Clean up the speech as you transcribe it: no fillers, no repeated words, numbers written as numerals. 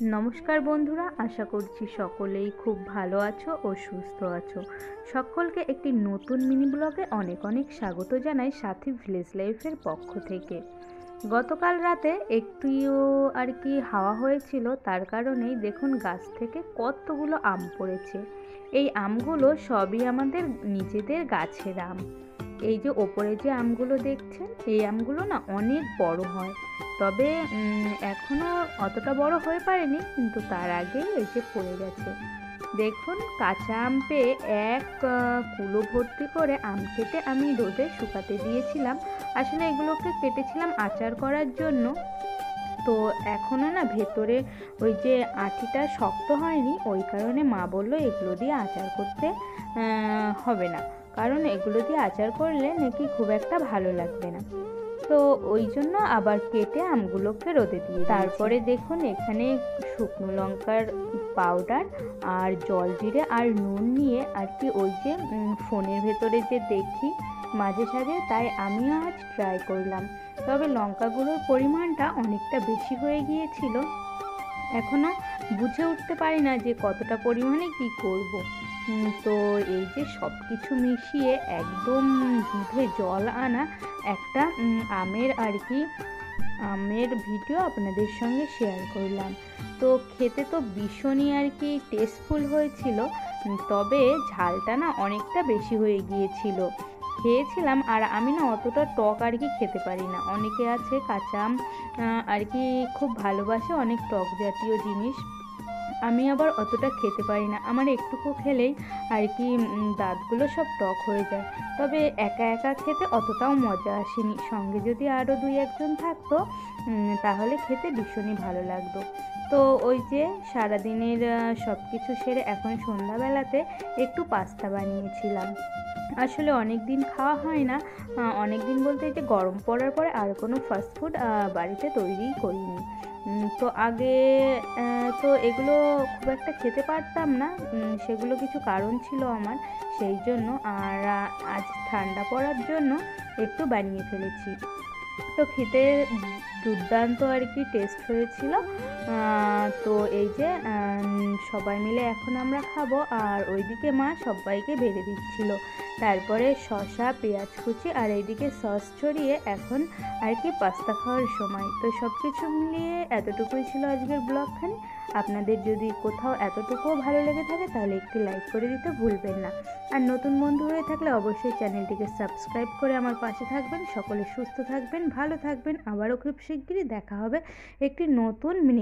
नमस्कार बंधुरा आशा करছি সকলেই খুব ভালো আছো ও সুস্থ আছো। সকলকে একটি নতুন মিনি ব্লগে অনেক অনেক স্বাগত জানাই সাথী ভিলেজ লাইফের পক্ষ থেকে। গতকাল রাতে একটু আর কি হাওয়া হয়েছিল, তার কারণেই দেখুন গাছ থেকে কতগুলো আম পড়েছে। এই আমগুলো সবই আমাদের নিজেদের গাছের আম। এই যে ওপরে যে আমগুলো দেখছেন, এই আমগুলো না অনেক বড় হয়, তবে এখনো অতটা বড় হয়ে পারেনি, কিন্তু তার আগে এই যে পড়ে গেছে। দেখুন কাঁচা আম পেয়ে এক কুলো ভর্তি করে আম কেটে আমি রোদে শুকাতে দিয়েছিলাম। আসলে এগুলোকে কেটেছিলাম আচার করার জন্য। তো এখনও না ভেতরে ওই যে আঁটিটা শক্ত হয়নি, ওই কারণে মা বললো এগুলো দিয়ে আচার করতে হবে না, কারণ এগুলো দিয়ে আচার করলে নাকি খুব একটা ভালো লাগবে না। তো ওই জন্য আবার কেটে আমগুলোকে রোদে দিয়ে তারপরে দেখুন এখানে শুকনো লঙ্কার পাউডার আর জল জিরে আর নুন নিয়ে আর কি ওই যে ফোনের ভেতরে যে দেখি মাঝে সাঝে, তাই আমিও আজ ট্রাই করলাম। তবে লঙ্কা গুঁড়োর পরিমাণটা অনেকটা বেশি হয়ে গিয়েছিল, এখনও বুঝে উঠতে পারি না যে কতটা পরিমাণে কি করব। তো এই যে সব কিছু মিশিয়ে একদম জিভে জল আনা একটা আমের আর কি আমের ভিডিও আপনাদের সঙ্গে শেয়ার করলাম। তো খেতে তো ভীষণই আর কি টেস্টফুল হয়েছিল, তবে ঝালটা না অনেকটা বেশি হয়ে গিয়েছিল। খেয়েছিলাম, আর আমি না অতটা টক আর কি খেতে পারি না। অনেকে আছে কাঁচা আম আর কি খুব ভালোবাসে, অনেক টক জাতীয় জিনিস, আমি আবার অতটা খেতে পারি না। আমার একটুকু খেলেই আর কি দাঁতগুলো সব টক হয়ে যায়। তবে একা একা খেতে অতটাও মজা আসেনি, সঙ্গে যদি আরও 2-1 জন থাকতো তাহলে খেতে ভীষণই ভালো লাগতো। তো ওই যে সারাদিনের সব কিছু সেরে এখন সন্ধ্যাবেলাতে একটু পাস্তা বানিয়েছিলাম। আসলে অনেক দিন খাওয়া হয় না, অনেক দিন বলতে এই যে গরম পড়ার পরে আর কোনো ফাস্টফুড বাড়িতে তৈরিই করিনি। তো আগে তো এগুলো খুব একটা খেতে পারতাম না, সেগুলো কিছু কারণ ছিল আমার, সেই জন্য। আর আজ ঠান্ডা পড়ার জন্য একটু বানিয়ে ফেলেছি। তো খেতে দুর্দান্ত আর কি টেস্ট হয়েছিল। তো এই যে সবাই মিলে এখন আমরা খাবো, আর ওইদিকে মা সবাইকে বেড়ে দিচ্ছিল। তারপরে শসা, পেঁয়াজ কুচি আর এইদিকে সস ছড়িয়ে এখন আর কি পাস্তা খাওয়ার সময়। তো সব কিছু মিলিয়ে এতটুকুই ছিল আজকের ব্লগখানি। আপনাদের যদি কোথাও এতটুকুও ভালো লেগে থাকে তাহলে একটি লাইক করে দিতে ভুলবেন না। আর নতুন বন্ধু হয়ে থাকলে অবশ্যই চ্যানেলটিকে সাবস্ক্রাইব করে আমার পাশে থাকবেন। সকলে সুস্থ থাকবেন, ভালো থাকবেন। আবারও খুব শিগগিরই দেখা হবে একটি নতুন মিনি